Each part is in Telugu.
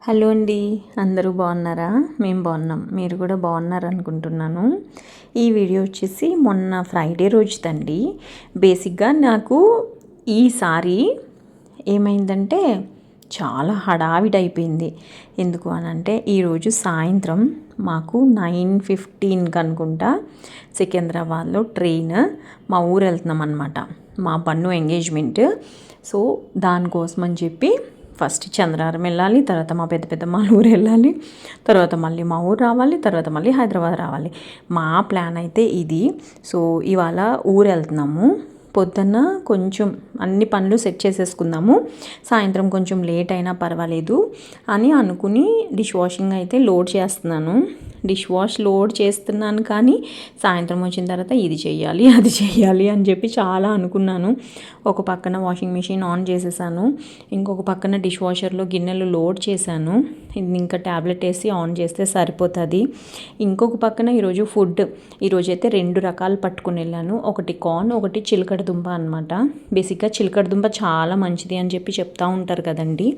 హలో అండి, అందరూ బాగున్నారా? మేము బాగున్నాం, మీరు కూడా బాగున్నారు అనుకుంటున్నాను. ఈ వీడియో వచ్చేసి మొన్న ఫ్రైడే రోజుదండి. బేసిక్గా నాకు ఈసారి ఏమైందంటే చాలా హడావిడైపోయింది. ఎందుకు అనంటే ఈరోజు సాయంత్రం మాకు 9:15 అనుకుంటా సికింద్రాబాద్లో ట్రైన్ మా ఊరు వెళ్తున్నాం అనమాట. మా పన్ను ఎంగేజ్మెంట్. సో దానికోసం అని చెప్పి ఫస్ట్ చంద్రారం వెళ్ళాలి, తర్వాత మా పెద్ద మా ఊరు వెళ్ళాలి, తర్వాత మళ్ళీ మా ఊరు రావాలి, తర్వాత మళ్ళీ హైదరాబాద్ రావాలి. మా ప్లాన్ అయితే ఇది. సో ఇవాళ ఊరు వెళ్తున్నాము. పొద్దున్న కొంచెం అన్ని పనులు సెట్ చేసేసుకుందాము, సాయంత్రం కొంచెం లేట్ అయినా పర్వాలేదు అని అనుకుని డిష్ వాషింగ్ అయితే లోడ్ చేస్తున్నాను. డిష్ వాష్ లోడ్ చేస్తున్నాను, కానీ సాయంత్రం వచ్చిన తర్వాత ఇది చెయ్యాలి అది చెయ్యాలి అని చెప్పి చాలా అనుకున్నాను. ఒక పక్కన వాషింగ్ మిషన్ ఆన్ చేసేసాను, ఇంకొక పక్కన డిష్ వాషర్లో గిన్నెలు లోడ్ చేశాను. ఇంకా ట్యాబ్లెట్ వేసి ఆన్ చేస్తే సరిపోతుంది. ఇంకొక పక్కన ఈరోజు ఫుడ్, ఈరోజైతే 2 రకాలు పట్టుకుని వెళ్ళాను. ఒకటి కార్న్, ఒకటి చిలకడ దుంప అనమాట. బేసిక్గా చిలకడ దుంప చాలా మంచిది అని చెప్పి చెప్తూ ఉంటారు కదండి.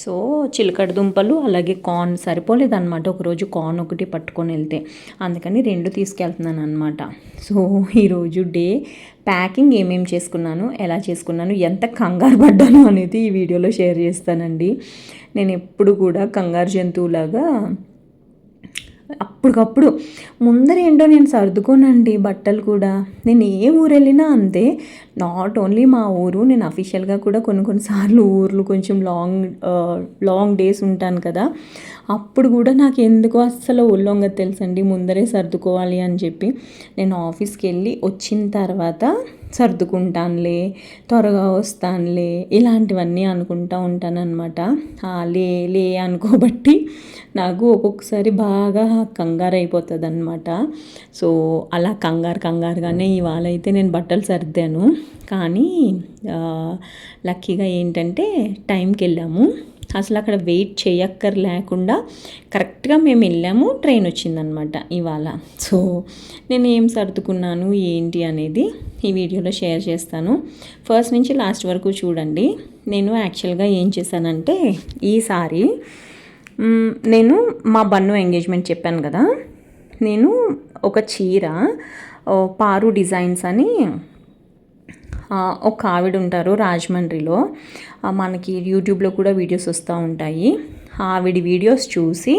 సో చిలకడ దుంపలు అలాగే కార్న్ సరిపోలేదన్నమాట. ఒకరోజు కార్న్ ఒకటి పట్టుకొని వెళ్తే, అందుకని 2 తీసుకెళ్తున్నాను అనమాట. సో ఈరోజు డే ప్యాకింగ్ ఏమేమి చేసుకున్నాను, ఎలా చేసుకున్నాను, ఎంత కంగారు పడ్డాను అనేది ఈ వీడియోలో షేర్ చేస్తానండి. నేను ఎప్పుడు కూడా కంగారు జంతువులాగా అప్పటికప్పుడు ముందరేంటో నేను సర్దుకోనండి. బట్టలు కూడా నేను ఏ ఊరు వెళ్ళినా అంతే. నాట్ ఓన్లీ మా ఊరు, నేను అఫీషియల్గా కూడా కొన్నిసార్లు ఊర్లు కొంచెం లాంగ్ డేస్ ఉంటాను కదా, అప్పుడు కూడా నాకు ఎందుకో అస్సలు ఒళ్ళొంగ తెలుసండి. ముందరే సర్దుకోవాలి అని చెప్పి నేను ఆఫీస్కి వెళ్ళి వచ్చిన తర్వాత సర్దుకుంటానులే, త్వరగా వస్తానులే, ఇలాంటివన్నీ అనుకుంటూ ఉంటానన్నమాట. లే అనుకోబట్టి నాకు ఒక్కొక్కసారి బాగా కంగారు అయిపోతుంది అనమాట. సో అలా కంగారుగానే ఇవాళ అయితే నేను బట్టలు సర్దాను. కానీ లక్కీగా ఏంటంటే టైంకి వెళ్ళాము. అసలు అక్కడ వెయిట్ చేయక్కర్ లేకుండా కరెక్ట్గా మేము వెళ్ళాము, ట్రైన్ వచ్చిందనమాట ఇవాళ. సో నేను ఏం సర్దుకున్నాను ఏంటి అనేది ఈ వీడియోలో షేర్ చేస్తాను. ఫస్ట్ నుంచి లాస్ట్ వరకు చూడండి. నేను యాక్చువల్గా ఏం చేశానంటే ఈసారి నేను మా బన్ను ఎంగేజ్మెంట్ చెప్పాను కదా, నేను ఒక చీర పారు డిజైన్స్ అని ఒక ఆవిడ ఉంటారు రాజమండ్రిలో, మనకి యూట్యూబ్లో కూడా వీడియోస్ వస్తూ ఉంటాయి. ఆవిడ వీడియోస్ చూసి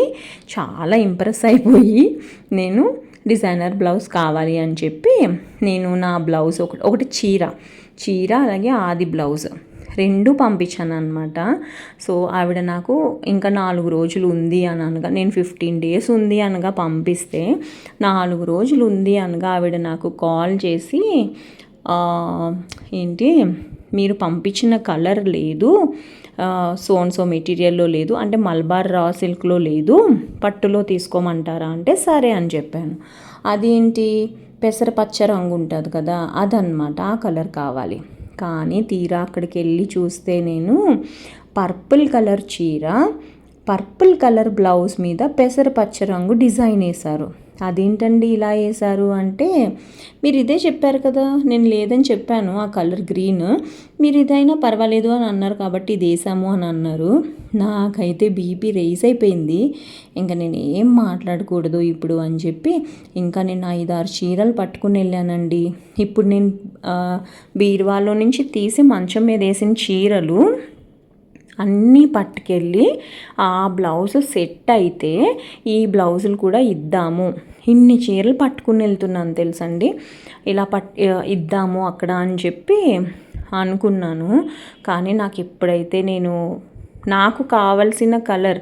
చాలా ఇంప్రెస్ అయిపోయి నేను డిజైనర్ బ్లౌజ్ కావాలి అని చెప్పి నేను నా బ్లౌజ్ ఒకటి చీర అలాగే ఆది బ్లౌజ్ 2 పంపించాను అనమాట. సో ఆవిడ నాకు ఇంకా 4 రోజులు ఉంది అని అనగా, నేను 15 days ఉంది అనగా పంపిస్తే 4 రోజులు ఉంది అనగా ఆవిడ నాకు కాల్ చేసి ఏంటి మీరు పంపించిన కలర్ లేదు, సో మెటీరియల్లో లేదు, అంటే మల్బార్ రా సిల్క్లో లేదు, పట్టులో తీసుకోమంటారా అంటే సరే అని చెప్పాను. అదేంటి పెసరపచ్చ రంగు ఉంటుంది కదా, అదనమాట, ఆ కలర్ కావాలి. కానీ తీరా అక్కడికి వెళ్ళి చూస్తే నేను పర్పుల్ కలర్ చీర, పర్పుల్ కలర్ బ్లౌజ్ మీద పెసరపచ్చ రంగు డిజైన్ వేశారు. అదేంటండి ఇలా వేశారు అంటే, మీరు ఇదే చెప్పారు కదా, నేను లేదని చెప్పాను, ఆ కలర్ గ్రీన్, మీరు ఇదైనా పర్వాలేదు అని అన్నారు కాబట్టి ఇది వేసాము అని అన్నారు. నాకైతే బీపీ రైజ్ అయిపోయింది. ఇంకా నేను ఏం మాట్లాడకూడదు ఇప్పుడు అని చెప్పి ఇంకా నేను 5-6 చీరలు పట్టుకుని వెళ్ళానండి. ఇప్పుడు నేను బీరువాలో నుంచి తీసి మంచం మీద వేసిన చీరలు అన్నీ పట్టుకెళ్ళి ఆ బ్లౌజ్ సెట్ అయితే ఈ బ్లౌజులు కూడా ఇద్దాము, ఇన్ని చీరలు పట్టుకుని వెళ్తున్నాను తెలుసండి, ఇలా ఇద్దాము అక్కడ అని చెప్పి అనుకున్నాను. కానీ నాకు ఎప్పుడైతే నాకు కావాల్సిన కలర్,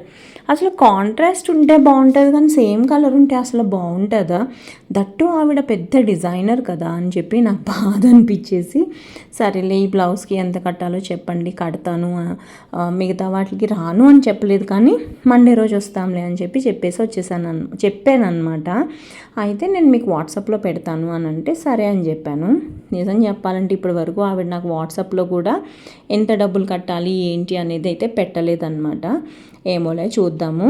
అసలు కాంట్రాస్ట్ ఉంటే బాగుంటుంది కానీ సేమ్ కలర్ ఉంటే అసలు బాగుంటుందా, దట్టు ఆవిడ పెద్ద డిజైనర్ కదా అని చెప్పి నాకు బాధ అనిపించేసి, సరేలే ఈ బ్లౌజ్కి ఎంత కట్టాలో చెప్పండి కడతాను, మిగతా వాటికి రాను అని చెప్పలేదు, కానీ మండే రోజు వస్తాంలే అని చెప్పాను అనమాట. అయితే నేను మీకు వాట్సాప్లో పెడతాను అని అంటే సరే అని చెప్పాను. నిజం చెప్పాలంటే ఇప్పటి వరకు ఆవిడ నాకు వాట్సాప్లో కూడా ఎంత డబ్బులు కట్టాలి ఏంటి అనేది అయితే పెట్టలేదన్నమాట. ఏమోలే చూద్దాము,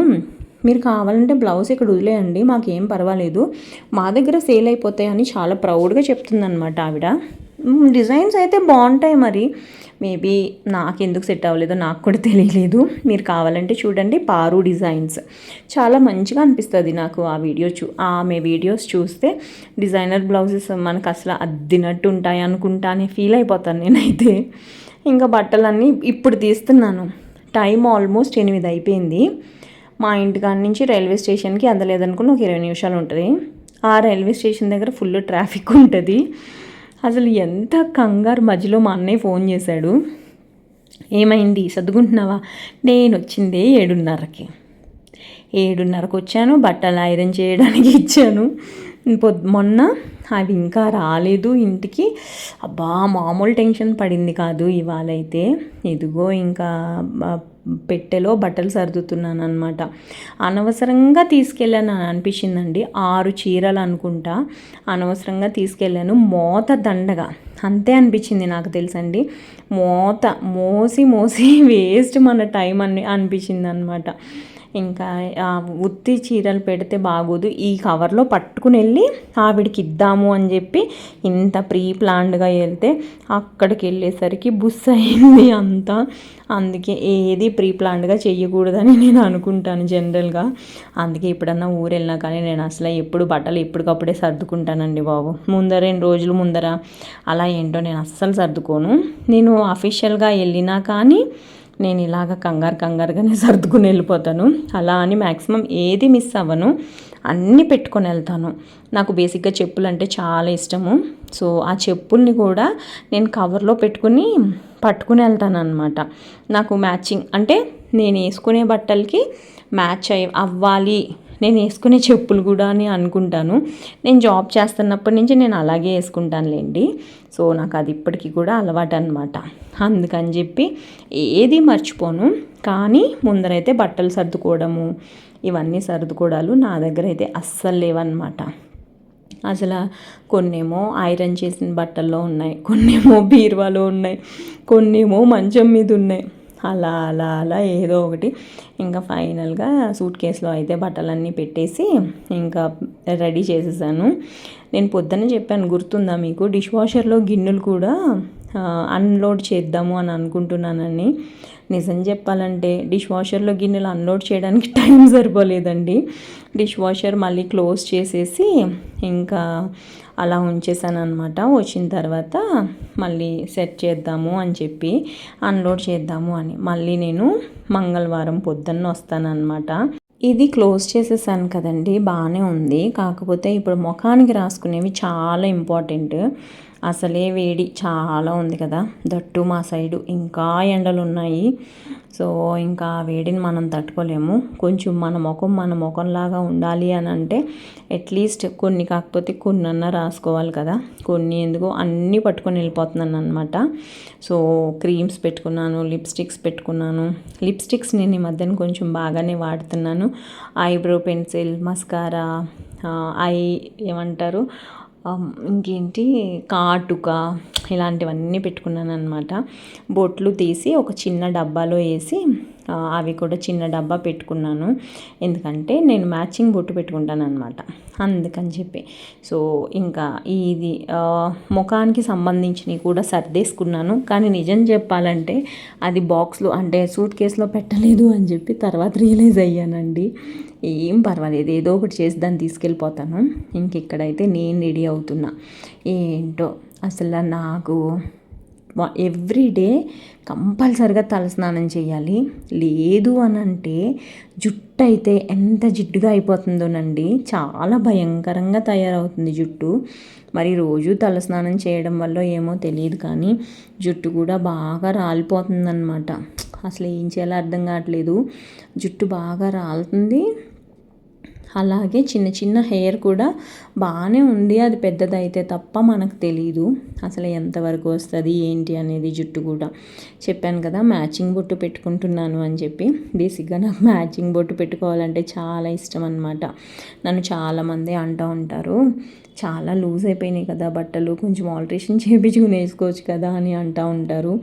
మీరు కావాలంటే బ్లౌజ్ ఇక్కడ వదిలేయండి, మాకేం పర్వాలేదు, మా దగ్గర సేల్ అయిపోతాయని చాలా ప్రౌడ్గా చెప్తుందనమాట ఆవిడ. డిజైన్స్ అయితే బాగుంటాయి మరి. మేబీ నాకు ఎందుకు సెట్ అవ్వలేదో నాకు కూడా తెలియలేదు. మీరు కావాలంటే చూడండి, పారు డిజైన్స్ చాలా మంచిగా అనిపిస్తుంది నాకు. ఆమె వీడియోస్ చూస్తే డిజైనర్ బ్లౌజెస్ మనకు అసలు అద్దినట్టు ఉంటాయి అనుకుంటా అని ఫీల్ అయిపోతాను నేనైతే. ఇంకా బట్టలన్నీ ఇప్పుడు తీస్తున్నాను. టైం ఆల్మోస్ట్ 8 అయిపోయింది. మా ఇంటికాడ నుంచి రైల్వే స్టేషన్కి అందలేదనుకుని ఒక 20 నిమిషాలు ఉంటుంది. ఆ రైల్వే స్టేషన్ దగ్గర ఫుల్ ట్రాఫిక్ ఉంటుంది. అసలు ఎంత కంగారు. మధ్యలో మా అన్నయ్య ఫోన్ చేశాడు, ఏమైంది సర్దుకుంటున్నావా? నేను వచ్చిందే 7:30కి. 7:30కి వచ్చాను, బట్టలు ఐరన్ చేయడానికి ఇచ్చాను. మొన్న అవి ఇంకా రాలేదు ఇంటికి. అబ్బా మామూలు టెన్షన్ పడింది కాదు ఇవాళ అయితే. ఇదిగో ఇంకా పెట్టెలో బట్టలు సర్దుతున్నాను అనమాట. అనవసరంగా తీసుకెళ్ళాను అని అనిపించిందండి. 6 చీరలు అనుకుంటా అనవసరంగా తీసుకెళ్ళాను. మోత దండగా అంతే అనిపించింది నాకు తెలుసండి. మోసి వేస్ట్ మన టైం అనిపించింది అనమాట. ఇంకా ఉత్తి చీరలు పెడితే బాగోదు, ఈ కవర్లో పట్టుకుని వెళ్ళి ఆవిడకి ఇద్దాము అని చెప్పి ఇంత ప్రీ ప్లాన్డ్గా వెళ్తే అక్కడికి వెళ్ళేసరికి బుస్ అయింది అంతా. అందుకే ఏది ప్రీ ప్లాన్డ్గా చెయ్యకూడదని నేను అనుకుంటాను జనరల్గా. అందుకే ఎప్పుడన్నా ఊరు వెళ్ళినా కానీ నేను అసలు ఎప్పుడు బట్టలు ఎప్పటికప్పుడే సర్దుకుంటానండి బాబు. 2 రోజుల ముందర అలా ఏంటో నేను అస్సలు సర్దుకోను. నేను అఫీషియల్గా వెళ్ళినా కానీ నేను ఇలాగ కంగారుగానే సర్దుకుని వెళ్ళిపోతాను. అలా అని మ్యాక్సిమం ఏది మిస్ అవ్వను, అన్నీ పెట్టుకొని వెళ్తాను. నాకు బేసిక్గా చెప్పులు అంటే చాలా ఇష్టము. సో ఆ చెప్పుల్ని కూడా నేను కవర్లో పట్టుకుని వెళ్తాను అనమాట. నాకు మ్యాచింగ్ అంటే నేను వేసుకునే బట్టలకి మ్యాచ్ అవ్వాలి నేను వేసుకునే చెప్పులు కూడా అని అనుకుంటాను. నేను జాబ్ చేస్తున్నప్పటి నుంచి నేను అలాగే వేసుకుంటానులేండి. సో నాకు అది ఇప్పటికీ కూడా అలవాటు అనమాట. అందుకని చెప్పి ఏది మర్చిపోను. కానీ ముందరైతే బట్టలు సర్దుకోవడము ఇవన్నీ సర్దుకోవడాలు నా దగ్గర అయితే అస్సలు లేవన్నమాట. అసలు కొన్నేమో ఐరన్ చేసిన బట్టల్లో ఉన్నాయి, కొన్నేమో బీరువాలో ఉన్నాయి, కొన్నేమో మంచం మీద ఉన్నాయి. అలా అలా అలా ఏదో ఒకటి ఇంకా ఫైనల్గా సూట్ కేసులో అయితే బట్టలన్నీ పెట్టేసి ఇంకా రెడీ చేసేసాను. నేను పొద్దున్న చెప్పాను, గుర్తుందా మీకు? డిష్ వాషర్లో గిన్నెలు కూడా అన్లోడ్ చేద్దాము అని అనుకుంటున్నానని. నిజం చెప్పాలంటే డిష్ వాషర్లో గిన్నెలు అన్లోడ్ చేయడానికి టైం సరిపోలేదండి. డిష్ వాషర్ మళ్ళీ క్లోజ్ చేసేసి ఇంకా అలా ఉంచేసాను అనమాట. వచ్చిన తర్వాత మళ్ళీ సెట్ చేద్దాము అని చెప్పి అన్లోడ్ చేద్దాము అని మళ్ళీ నేను మంగళవారం పొద్దున్న వస్తానన్నమాట. ఇది క్లోజ్ చేసేసాను కదండి, బాగానే ఉంది. కాకపోతే ఇప్పుడు ముఖానికి రాసుకునేవి చాలా ఇంపార్టెంట్. అసలే వేడి చాలా ఉంది కదా, దట్టు మా సైడు ఇంకా ఎండలు ఉన్నాయి. సో ఇంకా వేడిని మనం తట్టుకోలేము. కొంచెం మన ముఖంలాగా ఉండాలి అని అంటే అట్లీస్ట్ కొన్ని కాకపోతే కొన్నన్నా రాసుకోవాలి కదా. కొన్ని ఎందుకు అన్నీ పట్టుకొని వెళ్ళిపోతున్నాను అనమాట. సో క్రీమ్స్ పెట్టుకున్నాను, లిప్స్టిక్స్ పెట్టుకున్నాను. లిప్స్టిక్స్ నేను ఈ మధ్యన కొంచెం బాగానే వాడుతున్నాను. ఐబ్రో పెన్సిల్, మస్కారా, ఏమంటారు ఇంకేంటి కాటుక, ఇలాంటివన్నీ పెట్టుకున్నాను అనమాట. బొట్లు తీసి ఒక చిన్న డబ్బాలో వేసి అవి కూడా చిన్న డబ్బా పెట్టుకున్నాను. ఎందుకంటే నేను మ్యాచింగ్ బొట్టు పెట్టుకుంటాను అనమాట, అందుకని చెప్పి. సో ఇంకా ఇది ముఖానికి సంబంధించినవి కూడా సర్దేసుకున్నాను. కానీ నిజం చెప్పాలంటే అది బాక్స్లో అంటే సూట్ కేసులో పెట్టలేదు అని చెప్పి తర్వాత రియలైజ్ అయ్యానండి. ఏం పర్వాలేదు, ఏదో ఒకటి చేసి దాన్ని తీసుకెళ్ళిపోతాను. ఇంకెక్కడైతే నేను రెడీ అవుతున్నా. ఏంటో అసలు నాకు ఎవ్రీడే కంపల్సరిగా తలస్నానం చేయాలి. లేదు అని అంటే జుట్టు అయితే ఎంత జిడ్డుగా అయిపోతుందోనండి, చాలా భయంకరంగా తయారవుతుంది జుట్టు. మరి రోజు తలస్నానం చేయడం వల్ల ఏమో తెలియదు కానీ జుట్టు కూడా బాగా రాలిపోతుందన్నమాట. అసలు ఏం చేయాలో అర్థం కావట్లేదు, జుట్టు బాగా రాలుతుంది. అలాగే చిన్న చిన్న హెయిర్ కూడా బాగానే ఉంది, అది పెద్దదైతే తప్ప మనకు తెలీదు అసలు ఎంతవరకు వస్తుంది ఏంటి అనేది. జుట్టు కూడా చెప్పాను కదా మ్యాచింగ్ బొట్టు పెట్టుకుంటున్నాను అని చెప్పి. బేసిక్గా నాకు మ్యాచింగ్ బొట్టు పెట్టుకోవాలంటే చాలా ఇష్టం అనమాట. నన్ను చాలామంది అంటూ ఉంటారు, చాలా లూజ్ అయిపోయినాయి కదా బట్టలు, కొంచెం ఆల్ట్రేషన్ చేయించుకుని వేసుకోవచ్చు కదా అని అంటూ ఉంటారు.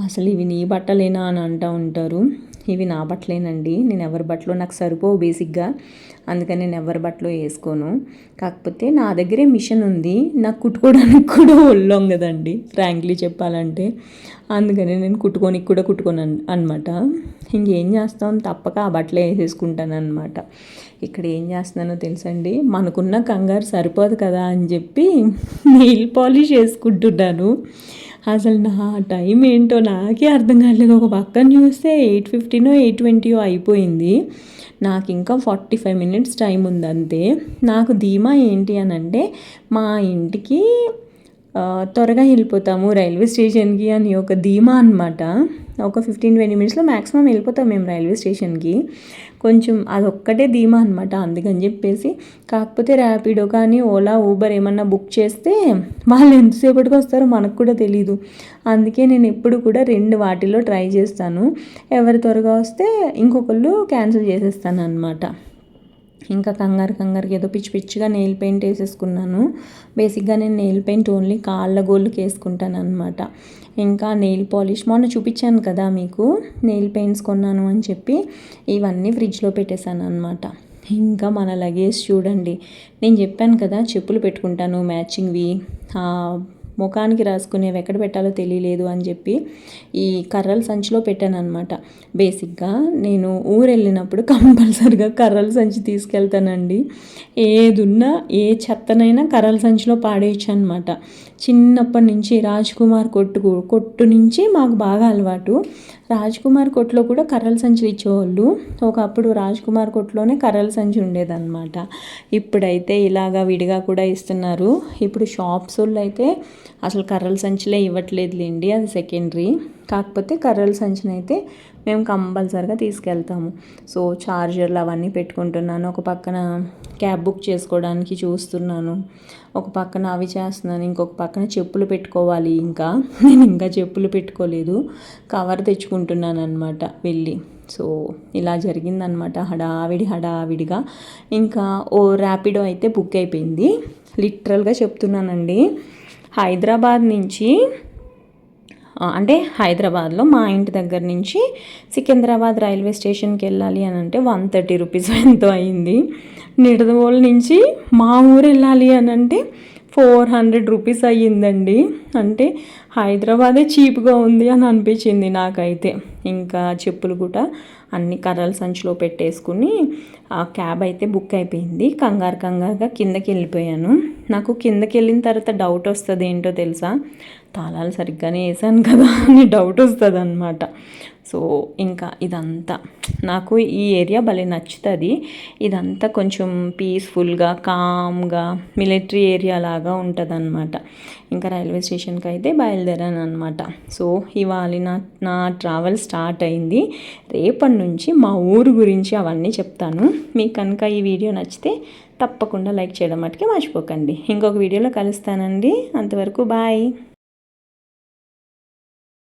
అసలు ఇవి నీ బట్టలేనా అని అంటూ ఉంటారు. ఇవి నా బట్టలేనండి, నేను ఎవరి బట్టలు నాకు సరిపోవు బేసిక్గా, అందుకని నేను ఎవరి బట్టలు వేసుకోను. కాకపోతే నా దగ్గరే మిషన్ ఉంది, నాకు కుట్టుకోవడానికి కూడా ఒళ్ళం కదండి ఫ్రాంక్లీ చెప్పాలంటే, అందుకని నేను కుట్టుకోనికి కూడా కుట్టుకోను అనమాట. ఇంకేం చేస్తాం, తప్పక ఆ బట్టలే వేసేసుకుంటాను అనమాట. ఇక్కడ ఏం చేస్తున్నానో తెలుసండి, మనకున్న కంగారు సరిపోదు కదా అని చెప్పి నెయిల్ పాలిష్ వేసుకుంటున్నాను. అసలు నా టైం ఏంటో నాకే అర్థం కాలేదు. ఒక పక్కన చూస్తే 8:15 8:20 అయిపోయింది. నాకు ఇంకా 45 మినిట్స్ టైం ఉంది అంతే. నాకు ధీమా ఏంటి అని అంటే, మా ఇంటికి త్వరగా వెళ్ళిపోతాము రైల్వే స్టేషన్కి అని ఒక ధీమా అనమాట. ఒక 15-20 మినిట్స్లో మ్యాక్సిమం వెళ్ళిపోతాం మేము రైల్వే స్టేషన్కి. కొంచెం అదొక్కటే ధీమా అనమాట. అందుకని చెప్పేసి, కాకపోతే ర్యాపిడో కానీ ఓలా ఊబర్ ఏమన్నా బుక్ చేస్తే వాళ్ళు ఎంతసేపటికి వస్తారో మనకు కూడా తెలీదు. అందుకే నేను ఎప్పుడు కూడా 2 వాటిల్లో ట్రై చేస్తాను. ఎవరు త్వరగా వస్తే ఇంకొకళ్ళు క్యాన్సిల్ చేసేస్తాను అనమాట. ఇంకా కంగారుకి ఏదో పిచ్చిగా నెయిల్ పెయింట్ వేసేసుకున్నాను. బేసిక్గా నేను నెయిల్ పెయింట్ ఓన్లీ కాళ్ళ గోళ్ళకి వేసుకుంటాను అనమాట. ఇంకా నెయిల్ పాలిష్ మొన్న చూపించాను కదా మీకు, నెయిల్ పెయింట్స్ కొన్నాను అని చెప్పి, ఇవన్నీ ఫ్రిడ్జ్లో పెట్టేశాను అనమాట. ఇంకా మన లగేజ్ చూడండి, నేను చెప్పాను కదా చెప్పులు పెట్టుకుంటాను మ్యాచింగ్వి, ముఖానికి రాసుకునేవి ఎక్కడ పెట్టాలో తెలియలేదు అని చెప్పి ఈ కర్రల సంచిలో పెట్టాను అనమాట. బేసిక్గా నేను ఊరు వెళ్ళినప్పుడు కంపల్సరిగా కర్రల సంచి తీసుకెళ్తానండి. ఏదున్నా ఏ చెత్తనైనా కర్రల సంచిలో పాడేయచ్చు అనమాట. చిన్నప్పటి నుంచి రాజ్కుమార్ కొట్టు నుంచి మాకు బాగా అలవాటు. రాజ్కుమార్ కొట్టులో కూడా కర్రల సంచులు ఇచ్చేవాళ్ళు. ఒకప్పుడు రాజ్కుమార్ కొట్టులోనే కర్రల సంచి ఉండేదన్నమాట. ఇప్పుడైతే ఇలాగా విడిగా కూడా ఇస్తున్నారు. ఇప్పుడు షాప్స్ వాళ్ళు అయితే అసలు కర్రల సంచులే ఇవ్వట్లేదులేండి, అది సెకండరీ. కాకపోతే కర్రల సంచిని అయితే మేము కంపల్సరిగా తీసుకెళ్తాము. సో చార్జర్లు అవన్నీ పెట్టుకుంటున్నాను. ఒక పక్కన క్యాబ్ బుక్ చేసుకోవడానికి చూస్తున్నాను, ఒక పక్కన అవి చేస్తున్నాను, ఇంకొక పక్కన చెప్పులు పెట్టుకోవాలి. నేను ఇంకా చెప్పులు పెట్టుకోలేదు, కవర్ తెచ్చుకుంటున్నాను అనమాట వెళ్ళి. సో ఇలా జరిగిందనమాట, హడావిడిగా. ఇంకా ర్యాపిడో అయితే బుక్ అయిపోయింది. లిటరల్గా చెప్తున్నానండి, హైదరాబాద్ నుంచి అంటే హైదరాబాద్లో మా ఇంటి దగ్గర నుంచి సికింద్రాబాద్ రైల్వే స్టేషన్కి వెళ్ళాలి అని అంటే 130 రూపీస్ ఎంతో అయింది. నిడదవోలు నుంచి మా ఊరు వెళ్ళాలి అని అంటే 400 రూపీస్ అయ్యిందండి. అంటే హైదరాబాదే చీప్గా ఉంది అని అనిపించింది నాకైతే. ఇంకా చెప్పులు కూడా అన్ని కర్రల సంచిలో పెట్టేసుకుని ఆ క్యాబ్ అయితే బుక్ అయిపోయింది. కంగారుగా కిందకి వెళ్ళిపోయాను. నాకు కిందకి వెళ్ళిన తర్వాత డౌట్ వస్తుంది, ఏంటో తెలుసా, తాళాలు సరిగ్గానే వేసాను కదా అని డౌట్ వస్తుంది అనమాట. సో ఇంకా ఇదంతా నాకు ఈ ఏరియా భలే నచ్చుతుంది. ఇదంతా కొంచెం పీస్ఫుల్గా కామ్గా మిలిటరీ ఏరియా లాగా ఉంటుంది అనమాట. ఇంకా రైల్వే స్టేషన్కి అయితే బయలుదేరాను అనమాట. సో ఇవాళ నా ట్రావెల్ స్టార్ట్ అయింది. రేపటి నుంచి మా ఊరు గురించి అవన్నీ చెప్తాను. మీకు కనుక ఈ వీడియో నచ్చితే తప్పకుండా లైక్ చేయడం మటుకే మర్చిపోకండి. ఇంకొక వీడియోలో కలుస్తానండి. అంతవరకు బాయ్.